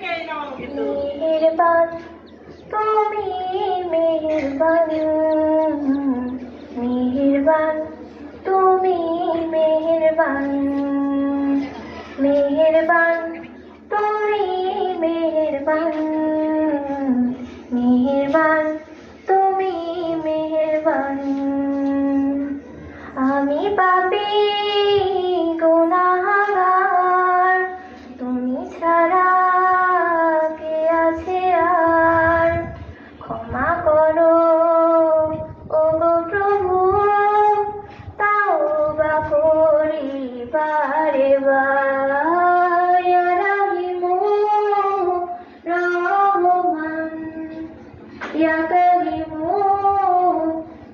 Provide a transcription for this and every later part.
মেহেরবান তুমি মেহেরবান, মেহেরবান তুমি মেহেরবান, মেহেরবান তুমি মেহেরবান, মেহেরবান তুমি মেহেরবান। আমি পাপী গুনাহগার, তুমি ছাড়া কে আছে আর? ক্ষমা করো ওগো প্রভু, তাওবা করি বারে বার। ইয়া রাহিমু রহমান, ইয়া কারিমু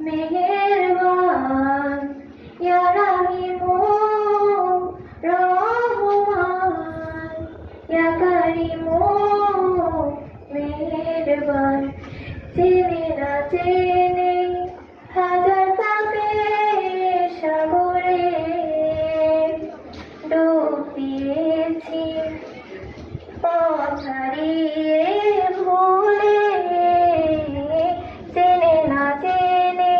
মেহেরবান, ইয়া রাহিমু রহমান, ইয়া কারিমু মেহেরবান। জেনে না জেনে হাজার পাপের সাগরে ডুব দিয়েছি, পথ হারিয়ে ভুলে। জেনে না জেনে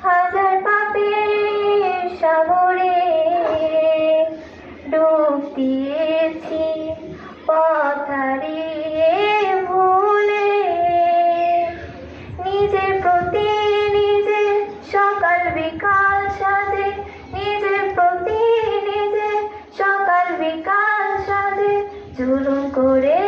হাজার পাপের সাগরে ডুব দিয়েছি, পথ হারিয়ে ভুলে। নিজের প্রতি নিজে সকাল বিকাল সাজে, নিজের প্রতি নিজে সকাল বিকাল সাজে জুলুম করে